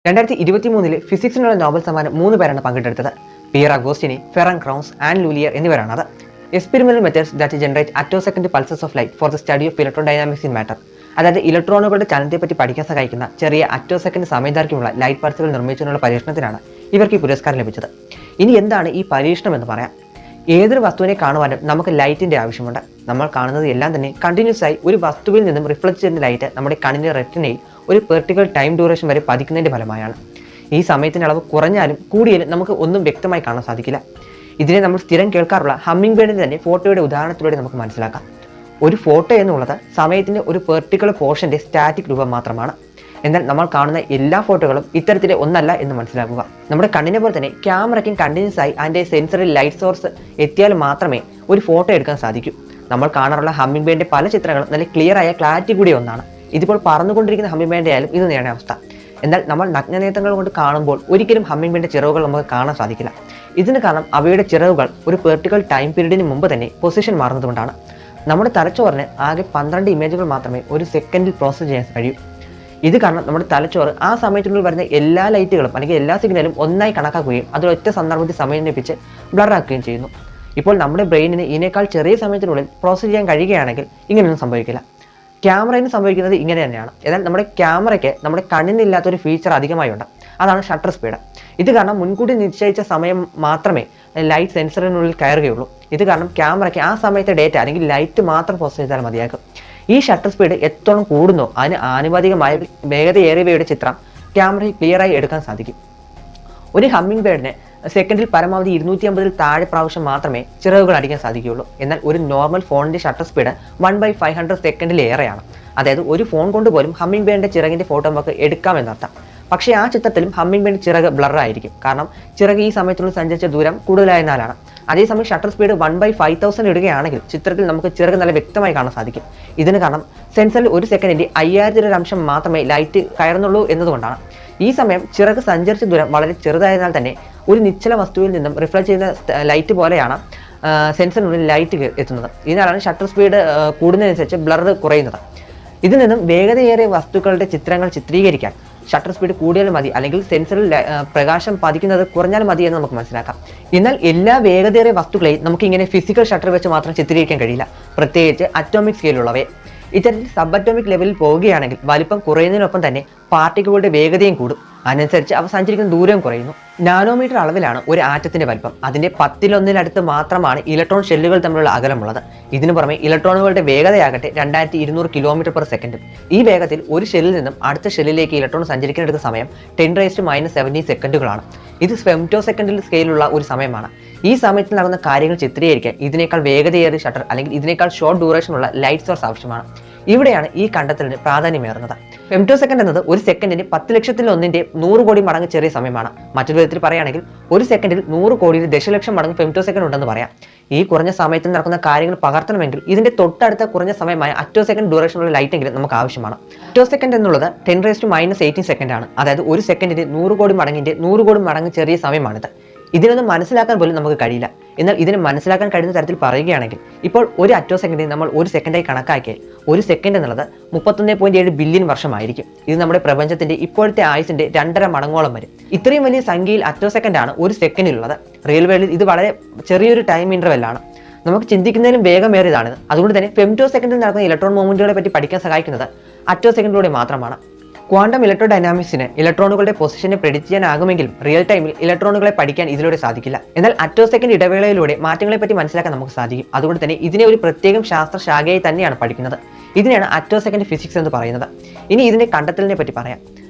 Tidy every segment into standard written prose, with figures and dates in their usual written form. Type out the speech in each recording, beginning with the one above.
2023 ഫിസിക്സിനുള്ള Nobel സമ്മാനം 3 പേരാണ് പങ്കെടുത്തത്. Pierre Agostini, Ferenc Krausz and L'Huillier എന്നിവരാണത്. Experimental methods that generate attosecond pulses of light for the study of electrodynamics in matter. അതായത് ഇലക്ട്രോണുകളുടെ ചലനത്തെപ്പറ്റി പഠിക്കാൻ സഹായിക്കുന്ന ചെറിയ അറ്റോസെക്കൻഡ് സമയദൈർഘ്യമുള്ള ലൈറ്റ് പൾസുകൾ നിർമ്മിച്ചതിനുള്ള പരീക്ഷണത്തിനാണ് ഇവർക്ക് ഈ പുരസ്കാരം ലഭിച്ചത്. ഇനി എന്താണ് ഈ പരീക്ഷണം എന്ന് പറയാം. ഏതൊരു വസ്തുവിനെ കാണുവാനും നമുക്ക് ലൈറ്റിന്റെ ആവശ്യമുണ്ട്. നമ്മൾ കാണുന്നത് എല്ലാം തന്നെ കണ്ടിന്യൂസ് ആയി ഒരു വസ്തുവിൽ നിന്നും റിഫ്ലക്ട് ചെയ്യുന്ന ലൈറ്റ് നമ്മുടെ കണ്ണിന്റെ റെറ്റിനയിൽ ഒരു പെർട്ടിക്കുലർ ടൈം ഡ്യൂറേഷൻ വരെ പതിക്കുന്നതിന്റെ ഫലമായാണ്. ഈ സമയത്തിന്റെ അളവ് കുറഞ്ഞാലും കൂടിയാലും നമുക്ക് ഒന്നും വ്യക്തമായി കാണാൻ സാധിക്കില്ല. ഇതിനെ നമ്മൾ സ്ഥിരം കേൾക്കാറുള്ള ഹമ്മിങ് ബേർഡിന്റെ തന്നെ ഫോട്ടോയുടെ ഉദാഹരണത്തിലൂടെ നമുക്ക് മനസ്സിലാക്കാം. ഒരു ഫോട്ടോ എന്നുള്ളത് സമയത്തിന്റെ ഒരു പെർട്ടിക്കുലർ പോർഷന്റെ സ്റ്റാറ്റിക് രൂപം മാത്രമാണ്. എന്നാൽ നമ്മൾ കാണുന്ന എല്ലാ ഫോട്ടോകളും ഇത്തരത്തിലെ ഒന്നല്ല എന്ന് മനസ്സിലാക്കുക. നമ്മുടെ കണ്ണിനെ പോലെ തന്നെ ക്യാമറയ്ക്കും കണ്ടിന്യൂസ് ആയി അതിന്റെ സെൻസറിൽ ലൈറ്റ് സോഴ്സ് എത്തിയാൽ മാത്രമേ ഒരു ഫോട്ടോ എടുക്കാൻ സാധിക്കൂ. നമ്മൾ കാണാറുള്ള ഹമ്മിങ് ബേർഡിന്റെ പല ചിത്രങ്ങളും നല്ല ക്ലിയർ ആയ ക്ലാരിറ്റി കൂടി ഒന്നാണ്. ഇതിപ്പോൾ പറന്നുകൊണ്ടിരിക്കുന്ന ഹമ്മിങ് ബേർഡ് ആയാലും ഇത് നേടാൻ അവസ്ഥ. എന്നാൽ നമ്മൾ നഗ്നനേത്രങ്ങൾ കൊണ്ട് കാണുമ്പോൾ ഒരിക്കലും ഹമ്മിങ് ബേർഡിന്റെ ചിറകുകൾ നമുക്ക് കാണാൻ സാധിക്കില്ല. ഇതിന് കാരണം അവയുടെ ചിറകുകൾ ഒരു പെർട്ടിക്കുലർ ടൈം പീരീഡിന് മുമ്പ് തന്നെ പൊസിഷൻ മാറുന്നതുകൊണ്ടാണ്. നമ്മുടെ തലച്ചോറിന് ആകെ 12 ഇമേജുകൾ മാത്രമേ ഒരു സെക്കൻഡിൽ പ്രോസസ്സ് ചെയ്യാൻ കഴിയൂ. ഇത് കാരണം നമ്മുടെ തലച്ചോറ് ആ സമയത്തിനുള്ളിൽ വരുന്ന എല്ലാ ലൈറ്റുകളും അല്ലെങ്കിൽ എല്ലാ സിഗ്നലും ഒന്നായി കണക്കാക്കുകയും അത് ഒറ്റ സന്ദർഭത്തിൽ സമയം ലഭിച്ച് ബ്ലറാക്കുകയും ചെയ്യുന്നു. ഇപ്പോൾ നമ്മുടെ ബ്രെയിനിന് ഇതിനേക്കാൾ ചെറിയ സമയത്തിനുള്ളിൽ പ്രോസസ്സ് ചെയ്യാൻ കഴിയുകയാണെങ്കിൽ ഇങ്ങനെയൊന്നും സംഭവിക്കില്ല. ക്യാമറയിൽ സംഭവിക്കുന്നത് ഇങ്ങനെ തന്നെയാണ്. എന്നാൽ നമ്മുടെ ക്യാമറയ്ക്ക് നമ്മുടെ കണ്ണിനില്ലാത്തൊരു ഫീച്ചർ അധികമായി ഉണ്ട്. അതാണ് ഷട്ടർ സ്പീഡ്. ഇത് കാരണം മുൻകൂട്ടി നിശ്ചയിച്ച സമയം മാത്രമേ ലൈറ്റ് സെൻസറിനുള്ളിൽ കയറുകയുള്ളൂ. ഇത് കാരണം ക്യാമറയ്ക്ക് ആ സമയത്തെ ഡേറ്റ അല്ലെങ്കിൽ ലൈറ്റ് മാത്രം പ്രോസസ് ചെയ്താൽ മതിയാകും. ഈ ഷട്ടർ സ്പീഡ് എത്തോളം കൂടുന്നോ അതിന് ആനുപാതികമായ വേഗതയേറിയവയുടെ ചിത്രം ക്യാമറയിൽ ക്ലിയറായി എടുക്കാൻ സാധിക്കും. ഒരു ഹമ്മിങ് ബേർഡിന് സെക്കൻഡിൽ പരമാവധി 250 താഴെ പ്രാവശ്യം മാത്രമേ ചിറകുകൾ അടിക്കാൻ സാധിക്കുകയുള്ളൂ. എന്നാൽ ഒരു നോർമൽ ഫോണിന്റെ ഷട്ടർ സ്പീഡ് 1/500 സെക്കൻഡിലേറെയാണ്. അതായത് ഒരു ഫോൺ കൊണ്ട് പോലും ഹമ്മിങ് ബേർഡിന്റെ ചിറകിന്റെ ഫോട്ടോ നമുക്ക് എടുക്കാമെന്നർത്ഥം. പക്ഷേ ആ ചിത്രത്തിലും ഹമ്മിങ് ബേർഡ് ചിറക് ബ്ലറായിരിക്കും. കാരണം ചിറക് ഈ സമയത്തുള്ള സഞ്ചരിച്ച ദൂരം കൂടുതലായതിനാലാണ്. അതേസമയം ഷട്ടർ സ്പീഡ് 1/5000 ഇടുകയാണെങ്കിൽ ചിത്രത്തിൽ നമുക്ക് ചിറക് നല്ല വ്യക്തമായി കാണാൻ സാധിക്കും. ഇതിന് കാരണം സെൻസറിൽ ഒരു സെക്കൻഡിന്റെ 5000 അംശം മാത്രമേ ലൈറ്റ് കയറുന്നുള്ളൂ എന്നതുകൊണ്ടാണ്. ഈ സമയം ചിറക് സഞ്ചരിച്ച ദൂരം വളരെ ചെറുതായതിനാൽ തന്നെ ഒരു നിശ്ചല വസ്തുവിൽ നിന്നും റിഫ്ലക്ട് ചെയ്യുന്ന ലൈറ്റ് പോലെയാണ് സെൻസറിനുള്ളിൽ ലൈറ്റ് എത്തുന്നത്. ഇതിനാലാണ് ഷട്ടർ സ്പീഡ് കൂടുന്നതിനനുസരിച്ച് ബ്ലർ കുറയുന്നത്. ഇതിൽ നിന്നും വേഗതയേറിയ വസ്തുക്കളുടെ ചിത്രങ്ങൾ ചിത്രീകരിക്കാൻ ഷട്ടർ സ്പീഡ് കൂടിയാലും മതി, അല്ലെങ്കിൽ സെൻസറിൽ പ്രകാശം പതിക്കുന്നത് കുറഞ്ഞാൽ മതി എന്ന് നമുക്ക് മനസ്സിലാക്കാം. എന്നാൽ എല്ലാ വേഗതയേറിയ വസ്തുക്കളെയും നമുക്ക് ഇങ്ങനെ ഫിസിക്കൽ ഷട്ടർ വെച്ച് മാത്രം ചിത്രീകരിക്കാൻ കഴിയില്ല, പ്രത്യേകിച്ച് അറ്റോമിക് സ്കെയിലുള്ളവയെ. ഇത്തരത്തിൽ സബ് അറ്റോമിക് ലെവലിൽ പോവുകയാണെങ്കിൽ വലിപ്പം കുറയുന്നതിനൊപ്പം തന്നെ പാർട്ടിക്കിളുകളുടെ വേഗതയും കൂടും. അതിനനുസരിച്ച് അവ സഞ്ചരിക്കുന്ന ദൂരവും കുറയുന്നു. നാനോമീറ്റർ അളവിലാണ് ഒരു ആറ്റത്തിന്റെ വലിപ്പം. അതിന്റെ 10-1 മാത്രമാണ് ഇലക്ട്രോൺ ഷെല്ലുകൾ തമ്മിലുള്ള അകലമുള്ളത്. ഇതിനു പുറമെ ഇലക്ട്രോണുകളുടെ വേഗതയാകട്ടെ 2200 km/s. ഈ വേഗത്തിൽ ഒരു ഷെല്ലിൽ നിന്നും അടുത്ത ഷെല്ലിലേക്ക് ഇലക്ട്രോൺ സഞ്ചരിക്കാനെടുക്കുന്ന സമയം 10⁻⁻70 സെക്കൻഡുകളാണ്. ഇത് ഫെംറ്റോ സെക്കൻഡിൽ സ്കെയിലുള്ള ഒരു സമയമാണ്. ഈ സമയത്തിൽ നടന്ന കാര്യങ്ങൾ ചിത്രീകരിക്കാൻ ഇതിനേക്കാൾ വേഗതയേറിയ ഷട്ടർ അല്ലെങ്കിൽ ഇതിനേക്കാൾ ഷോർട്ട് ഡ്യൂറേഷനുള്ള ലൈറ്റ് സോഴ്സ് ആവശ്യമാണ്. ഇവിടെയാണ് ഈ കണ്ടെത്തലിന് പ്രാധാന്യമേറുന്നത്. ഫെംറ്റോ സെക്കൻഡ് എന്നത് ഒരു സെക്കൻഡിന് 10,00,000 100 കോടി മടങ്ങ് ചെറിയ സമയമാണ്. മറ്റൊരു വിധത്തിൽ പറയുകയാണെങ്കിൽ ഒരു സെക്കൻഡിൽ 100 കോടി ദശലക്ഷം മടങ്ങ് ഫെംറ്റോ സെക്കൻഡ് ഉണ്ടെന്ന് പറയാം. ഈ കുറഞ്ഞ സമയത്തിൽ നടക്കുന്ന കാര്യങ്ങൾ പകർത്തണമെങ്കിൽ ഇതിന്റെ തൊട്ടടുത്ത കുറഞ്ഞ സമയമായ അറ്റോ സെക്കൻഡ് ഡ്യൂറേഷനുള്ള ലൈറ്റെങ്കിലും നമുക്ക് ആവശ്യമാണ്. അറ്റോ സെക്കൻഡ് എന്നുള്ളത് 10⁻⁻18 സെക്കൻഡ് ആണ്. അതായത് ഒരു സെക്കൻഡിന് 100 കോടി മടങ്ങിന്റെ 100 കോടി മടങ്ങ് ചെറിയ സമയമാണിത്. ഇതിനൊന്നും മനസ്സിലാക്കാൻ പോലും നമുക്ക് കഴിയില്ല. എന്നാൽ ഇതിനെ മനസ്സിലാക്കാൻ കഴിയുന്ന തരത്തിൽ പറയുകയാണെങ്കിൽ ഇപ്പോൾ ഒരു അറ്റോ സെക്കൻഡിൽ നമ്മൾ ഒരു സെക്കൻഡായി കണക്കാക്കിയാൽ ഒരു സെക്കൻഡ് എന്നുള്ളത് 31.7 ബില്യൺ വർഷമായിരിക്കും. ഇത് നമ്മുടെ പ്രപഞ്ചത്തിന്റെ ഇപ്പോഴത്തെ ആയുസിന്റെ 2.5 മടങ്ങോളം വരും. ഇത്രയും വലിയ സംഖ്യയിൽ അറ്റോ സെക്കൻഡാണ് ഒരു സെക്കൻഡിലുള്ളത്. റിയൽ വേൾഡിൽ ഇത് വളരെ ചെറിയൊരു ടൈം ഇന്റർവെല്ലാണ്. നമുക്ക് ചിന്തിക്കുന്നതിലും വേഗമേറിയതാണിത്. അതുകൊണ്ട് തന്നെ ഫെംറ്റോ സെക്കൻഡിൽ നടക്കുന്ന ഇലക്ട്രോൺ മൂവ്മെന്റുകളെ പറ്റി പഠിക്കാൻ സഹായിക്കുന്നത് അറ്റോ സെക്കൻഡിലൂടെ മാത്രമാണ്. ക്വാണ്ടം ഇലക്ട്രോ ഡൈനാമിക്സിന് ഇലക്ട്രോണുകളുടെ പൊസിഷനെ പ്രെഡിക്റ്റ് ചെയ്യാനാകുമെങ്കിലും റിയൽ ടൈമിൽ ഇലക്ട്രോണുകളെ പഠിക്കാൻ ഇതിലൂടെ സാധിക്കില്ല. എന്നാൽ അറ്റോ സെക്കൻഡ് ഇടവേളയിലൂടെ മാറ്റങ്ങളെ പറ്റി മനസ്സിലാക്കാൻ നമുക്ക് സാധിക്കും. അതുകൊണ്ട് തന്നെ ഇതിനെ ഒരു പ്രത്യേകം ശാസ്ത്ര ശാഖയായി തന്നെയാണ് പഠിക്കുന്നത്. ഇതിനെയാണ് അറ്റോ സെക്കൻഡ് ഫിസിക്സ് എന്ന് പറയുന്നത്. ഇനി ഇതിന്റെ കണ്ടെത്തലിനെ പറ്റി പറയാം.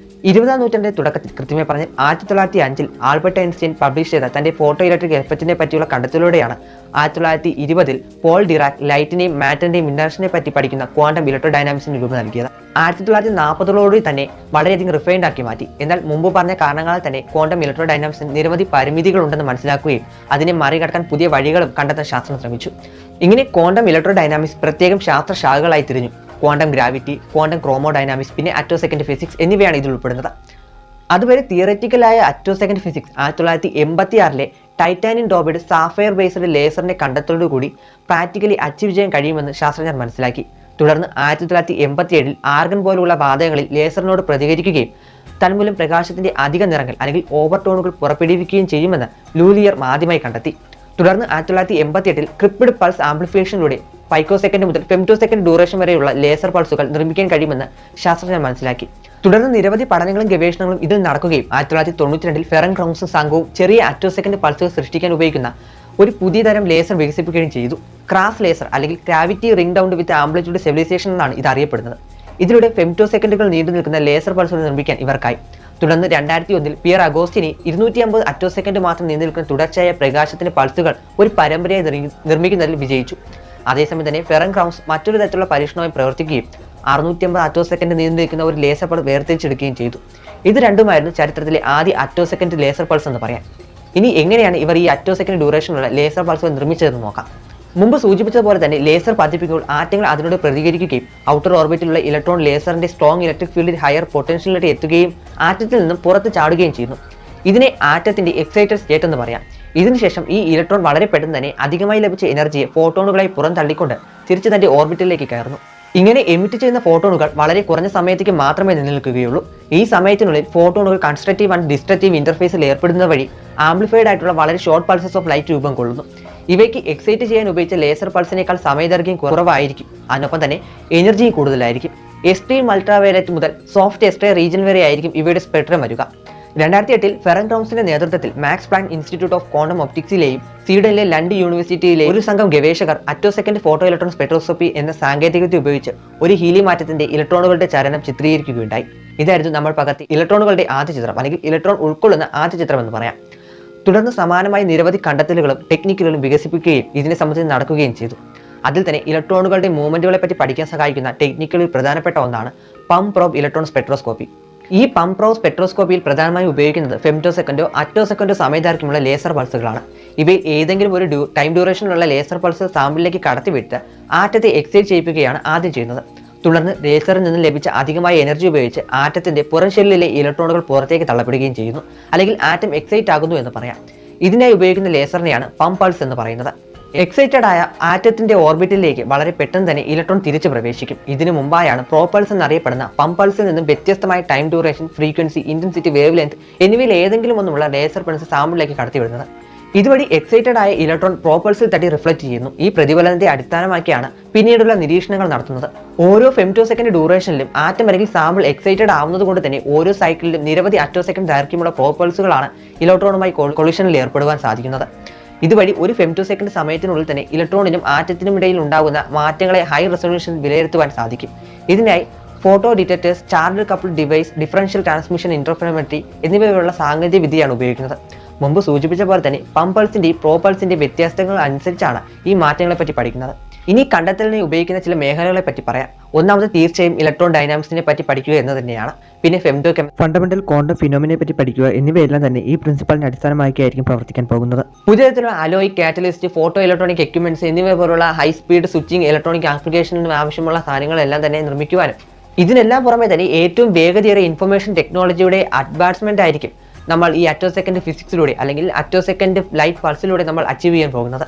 20ാം നൂറ്റാണ്ടിന്റെ തുടക്കത്തിൽ, കൃത്യമായി പറഞ്ഞാൽ 1905 ആൽബർട്ട് ഐൻസ്റ്റൈൻ പബ്ലിഷ് ചെയ്ത തന്റെ ഫോട്ടോ ഇലക്ട്രിക് എഫക്റ്റിനെ പറ്റിയുള്ള കണ്ടെത്തലിലൂടെയാണ് 1920 പോൾ ഡിറാക് ലൈറ്റിന്റെയും മാറ്ററിന്റെയും ഇന്ററാക്ഷനെ പറ്റി പഠിക്കുന്ന ക്വാണ്ടം ഇലക്ട്രോ ഡൈനാമിക്സിന് രൂപം നൽകിയത്. 1940കളോടുകൂടി തന്നെ വളരെയധികം റിഫൈൻഡ് ആക്കി മാറ്റി. എന്നാൽ മുമ്പ് പറഞ്ഞ കാരണങ്ങളാൽ തന്നെ ക്വാണ്ടം ഇലക്ട്രോ ഡൈനാമിക്സിന് നിരവധി പരിമിതികളുണ്ടെന്ന് മനസ്സിലാക്കുകയും അതിനെ മറികടക്കാൻ പുതിയ വഴികളും കണ്ടെത്താൻ ശാസ്ത്രം ശ്രമിച്ചു. ഇങ്ങനെ ക്വാണ്ടം ഇലക്ട്രോ ഡൈനാമിക്സ് പ്രത്യേകം ശാസ്ത്ര ശാഖകളായി തിരിഞ്ഞു. Quantum gravity, quantum chromodynamics, പിന്നെ അറ്റോ സെക്കൻഡ് ഫിസിക്സ് എന്നിവയാണ് ഇതിൽ ഉൾപ്പെടുന്നത്. അതുവരെ തിയററ്റിക്കലായ attosecond physics 1986 titanium doped sapphire based ലേസറിന്റെ കണ്ടെത്തലോടുകൂടി പ്രാക്ടിക്കലി അച്ചീവ് ചെയ്യാൻ കഴിയുമെന്ന് ശാസ്ത്രജ്ഞർ മനസ്സിലാക്കി. തുടർന്ന് 1987 ആർഗൺ പോലുള്ള വാതകങ്ങളിൽ ലേസറിനോട് പ്രതികരിക്കുകയും തന്മൂലം പ്രകാശത്തിന്റെ അധിക നിറങ്ങൾ അല്ലെങ്കിൽ ഓവർടോണുകൾ പുറപ്പെടുവിക്കുകയും ചെയ്യുമെന്ന് ലൂലിയർ ആദ്യമായി കണ്ടെത്തി. തുടർന്ന് 1988 ക്രിപ്ഡ് പൾസ് ആംപ്ലിഫിക്കേഷനിലൂടെ പൈക്കോസെക്കൻഡ് മുതൽ ഫെംറ്റോസെക്കൻഡ് ഡ്യൂറേഷൻ വരെയുള്ള ലേസർ പൾസുകൾ നിർമ്മിക്കാൻ കഴിയുമെന്ന് ശാസ്ത്രജ്ഞർ മനസ്സിലാക്കി. തുടർന്ന് നിരവധി പഠനങ്ങളും ഗവേഷണങ്ങളും ഇതിൽ നടക്കുകയും 1992 ഫെറൻ ക്രൗൺസും സംഘവും ചെറിയ അറ്റോസെക്കൻഡ് പൾസുകൾ സൃഷ്ടിക്കാൻ ഉപയോഗിക്കുന്ന ഒരു പുതിയ തരം ലേസർ വികസിപ്പിക്കുകയും ചെയ്തു. ക്രാസ് ലേസർ അല്ലെങ്കിൽ gravity ring down with amplitude stabilisation എന്നാണ് ഇത് അറിയപ്പെടുന്നത്. ഇതിലൂടെ ഫെംറ്റോസെക്കൻഡുകൾ നീണ്ടു നിൽക്കുന്ന ലേസർ പൾസുകൾ നിർമ്മിക്കാൻ ഇവർക്കായി. തുടർന്ന് 2001 പിയർ അഗോസ്റ്റിനി 250 അറ്റോസെക്കൻഡ് മാത്രം നീണ്ടു നിൽക്കുന്ന തുടർച്ചയായ പ്രകാശത്തിന്റെ പൾസുകൾ ഒരു പരമ്പരയായി നിർമ്മിക്കുന്നതിൽ വിജയിച്ചു. അതേസമയം തന്നെ ഫെറൻ ക്രൗൺസ് മറ്റൊരു തരത്തിലുള്ള പരീക്ഷണമായി പ്രവർത്തിക്കുകയും 650 അറ്റോസെക്കൻഡ് നീണ്ടു നിൽക്കുന്ന ഒരു ലേസർ പൾസ് വേർതിരിച്ചെടുക്കുകയും ചെയ്തു. ഇത് രണ്ടുമായിരുന്നു ചരിത്രത്തിലെ ആദ്യ അറ്റോസെക്കൻഡ് ലേസർ പൾസ് എന്ന് പറയാം. ഇനി എങ്ങനെയാണ് ഇവർ ഈ അറ്റോസെക്കൻഡ് ഡ്യൂറേഷനുള്ള ലേസർ പൾസുകൾ നിർമ്മിച്ചതെന്ന് നോക്കാം. മുമ്പ് സൂചിപ്പിച്ചതുപോലെ തന്നെ ലേസർ പതിപ്പിക്കുമ്പോൾ ആറ്റങ്ങൾ അതിനോട് പ്രതികരിക്കുകയും ഔട്ടർ ഓർബിറ്റിലുള്ള ഇലക്ട്രോൺ ലേസറിന്റെ സ്ട്രോങ് ഇലക്ട്രിക് ഫീൽഡിൽ ഹയർ പൊട്ടൻഷ്യലിലേക്ക് എത്തുകയും ആറ്റത്തിൽ നിന്നും പുറത്ത് ചാടുകയും ചെയ്യുന്നു. ഇതിനെ ആറ്റത്തിന്റെ എക്സൈറ്റഡ് സ്റ്റേറ്റ് എന്ന് പറയാം. ഇതിനുശേഷം ഈ ഇലക്ട്രോൺ വളരെ പെട്ടെന്ന് തന്നെ അധികമായി ലഭിച്ച എനർജിയെ ഫോട്ടോണുകളായി പുറം തള്ളിക്കൊണ്ട് തിരിച്ച് തന്റെ ഓർബിറ്റിലേക്ക് കയറുന്നു. ഇങ്ങനെ എമിറ്റ് ചെയ്യുന്ന ഫോട്ടോണുകൾ വളരെ കുറഞ്ഞ സമയത്തേക്ക് മാത്രമേ നിലനിൽക്കുകയുള്ളൂ. ഈ സമയത്തിനുള്ളിൽ ഫോട്ടോണുകൾ കൺസ്ട്രക്റ്റീവ് ആൻഡ് ഡിസ്ട്രക്റ്റീവ് ഇന്റർഫേസിൽ ഏർപ്പെടുന്നത് വഴി ആംപ്ലിഫൈഡ് ആയിട്ടുള്ള വളരെ ഷോർട്ട് പൾസസ് ഓഫ് ലൈറ്റ് രൂപം കൊള്ളുന്നു. ഇവയ്ക്ക് എക്സൈറ്റ് ചെയ്യാൻ ഉപയോഗിച്ച ലേസർ പൾസിനേക്കാൾ സമയദൈർഘ്യം കുറവായിരിക്കും. അതിനൊപ്പം തന്നെ എനർജിയും കൂടുതലായിരിക്കും. എക്സ്ട്രീം അൾട്രാവയലറ്റ് മുതൽ സോഫ്റ്റ് എക്സ്ട്രേ റീജിയൻ വരെ ആയിരിക്കും ഇവയുടെ സ്പെക്ട്രം വരിക. 2008 ഫെറൻ ക്രൗൺസിന്റെ നേതൃത്വത്തിൽ Max Planck Institute of quantum ഒപ്റ്റിക്സിലെയും സ്വീഡനിലെ ലണ്ടൻ യൂണിവേഴ്സിറ്റിയിലെ ഒരു സംഘം ഗവേഷകർ അറ്റോസെക്കൻഡ് ഫോട്ടോ ഇലക്ട്രോൺ സ്പെക്ട്രോസ്കോപ്പി എന്ന സാങ്കേതികത ഉപയോഗിച്ച് ഒരു ഹീലിയം ആറ്റത്തിന്റെ ഇലക്ട്രോണുകളുടെ ചലനം ചിത്രീകരിക്കുകയുണ്ടായി. ഇതായിരുന്നു നമ്മൾ പകർത്തി ഇലക്ട്രോണുകളുടെ ആദ്യ ചിത്രം അല്ലെങ്കിൽ ഇലക്ട്രോൺ ഉൾക്കൊള്ളുന്ന ആദ്യ ചിത്രം എന്ന് പറയാം. തുടർന്ന് സമാനമായി നിരവധി കണ്ടെത്തലുകളും ടെക്നിക്കുകളും വികസിപ്പിക്കുകയും ഇതിനെ സംബന്ധിച്ച് നടക്കുകയും ചെയ്തു. അതിൽ തന്നെ ഇലക്ട്രോണുകളുടെ മൂവ്മെന്റുകളെ പറ്റി പഠിക്കാൻ സഹായിക്കുന്ന ടെക്നിക്കുകളിൽ പ്രധാനപ്പെട്ട ഒന്നാണ് പമ്പ് പ്രോബ് ഇലക്ട്രോൺ സ്പെക്ട്രോസ്കോപ്പി. ഈ പമ്പ് പ്രോബ് സ്പെക്ട്രോസ്കോപ്പിയിൽ പ്രധാനമായും ഉപയോഗിക്കുന്നത് ഫെംറ്റോസെക്കൻഡോ അറ്റോസെക്കൻഡോ സമയദൈർഘ്യമുള്ള ലേസർ പൾസുകളാണ്. ഇവയിൽ ഏതെങ്കിലും ഒരു ടൈം ഡ്യൂറേഷനുള്ള ലേസർ പൾസ് സാമ്പിളിലേക്ക് കടത്തിവിട്ട് ആറ്റത്തെ എക്സൈറ്റ് ചെയ്യിപ്പിക്കുകയാണ് ആദ്യം ചെയ്യുന്നത്. തുടർന്ന് ലേസറിൽ നിന്ന് ലഭിച്ച അധികമായ എനർജി ഉപയോഗിച്ച് ആറ്റത്തിന്റെ പുറം ഷെല്ലിലെ ഇലക്ട്രോണുകൾ പുറത്തേക്ക് തള്ളപ്പെടുകയും ചെയ്യുന്നു, അല്ലെങ്കിൽ ആറ്റം എക്സൈറ്റ് ആകുന്നു എന്ന് പറയാം. ഇതിനായി ഉപയോഗിക്കുന്ന ലേസറിനെയാണ് പമ്പ് പൾസ് എന്ന് പറയുന്നത്. എക്സൈറ്റഡ് ആയ ആറ്റത്തിന്റെ ഓർബിറ്റിലേക്ക് വളരെ പെട്ടെന്ന് തന്നെ ഇലക്ട്രോൺ തിരിച്ചു പ്രവേശിക്കും. ഇതിനു മുമ്പായാണ് പ്രോപൾസ് എന്നറിയപ്പെടുന്ന പമ്പ് പൾസിൽ നിന്നും വ്യത്യസ്തമായ time duration, frequency, intensity, wave length എന്നിവയിൽ ഏതെങ്കിലും ഒന്നുമുള്ള ലേസർ പൾസ് സാമ്പിളിലേക്ക് കടത്തിവിടുന്നത്. ഇതുവഴി എക്സൈറ്റഡ് ആയ ഇലക്ട്രോൺ പ്രോപൾസിൽ തട്ടി റിഫ്ലക്ട് ചെയ്യുന്നു. ഈ പ്രതിഫലനത്തെ അടിസ്ഥാനമാക്കിയാണ് പിന്നീടുള്ള നിരീക്ഷണങ്ങൾ നടത്തുന്നത്. ഓരോ ഫെംറ്റോസെക്കൻഡ് ഡ്യൂറേഷനിലും ആറ്റം അല്ലെങ്കിൽ സാമ്പിൾ എക്സൈറ്റഡ് ആവുന്നത് കൊണ്ട് തന്നെ ഓരോ സൈക്കിളിലും നിരവധി അറ്റോസെക്കൻഡ് ദൈർഘ്യമുള്ള പ്രോപൾസുകളാണ് ഇലക്ട്രോണുമായി കൊളിഷനിൽ ഏർപ്പെടുവാൻ സാധിക്കുന്നത്. ഇതുവഴി ഒരു ഫെംറ്റോസെക്കൻഡ് സമയത്തിനുള്ളിൽ തന്നെ ഇലക്ട്രോണിനും ആറ്റത്തിനും ഇടയിൽ ഉണ്ടാകുന്ന മാറ്റങ്ങളെ ഹൈ റെസൊല്യൂഷനിൽ വിലയിരുത്തുവാൻ സാധിക്കും. ഇതിനായി photo detectors, charge coupled device, differential transmission interferometry എന്നിവയുള്ള സാങ്കേതിക വിദ്യയാണ് ഉപയോഗിക്കുന്നത്. മുമ്പ് സൂചിപ്പിച്ച പോലെ തന്നെ പമ്പ് പൾസിന്റെയും പ്രോപൾസിന്റെയും വ്യത്യാസങ്ങൾ അനുസരിച്ചാണ് ഈ മാറ്റങ്ങളെ പറ്റി പഠിക്കുന്നത്. ഇനി കണ്ടെത്തലിനെ ഉപയോഗിക്കുന്ന ചില മേഖലകളെ പറ്റി പറയാം. ഒന്നാമത് തീർച്ചയായും ഇലക്ട്രോൺ ഡൈനാമിക്സിനെ പറ്റി പഠിക്കുക എന്ന് തന്നെയാണ്. പിന്നെ ഫണ്ടമെന്റൽ ക്വാണ്ടം ഫിനോമിനെ പറ്റി പഠിക്കുക എന്നിവയെല്ലാം തന്നെ ഈ പ്രിൻസിപ്പലിനെ അടിസ്ഥാനമാക്കിയായിരിക്കും പ്രവർത്തിക്കാൻ പോകുന്നത്. പുതിയ തരത്തിലുള്ള alloy, catalyst, photo electronic equipments എന്നിവ പോലുള്ള ഹൈ സ്പീഡ് സ്വിച്ചിങ്, ഇലക്ട്രോണിക് ആപ്ലിക്കേഷനിന് ആവശ്യമുള്ള സാധനങ്ങളെല്ലാം തന്നെ നിർമ്മിക്കുവാനും ഇതിനെല്ലാം പുറമെ തന്നെ ഏറ്റവും വേഗതയേറിയ ഇൻഫർമേഷൻ ടെക്നോളജിയുടെ അഡ്വാൻസ്മെന്റ് ആയിരിക്കും നമ്മൾ ഈ അറ്റോസെക്കൻഡ് ഫിസിക്സിലൂടെ അല്ലെങ്കിൽ അറ്റോസെക്കൻഡ് ലൈറ്റ് പൾസിലൂടെ നമ്മൾ അച്ചീവ് ചെയ്യാൻ പോകുന്നത്.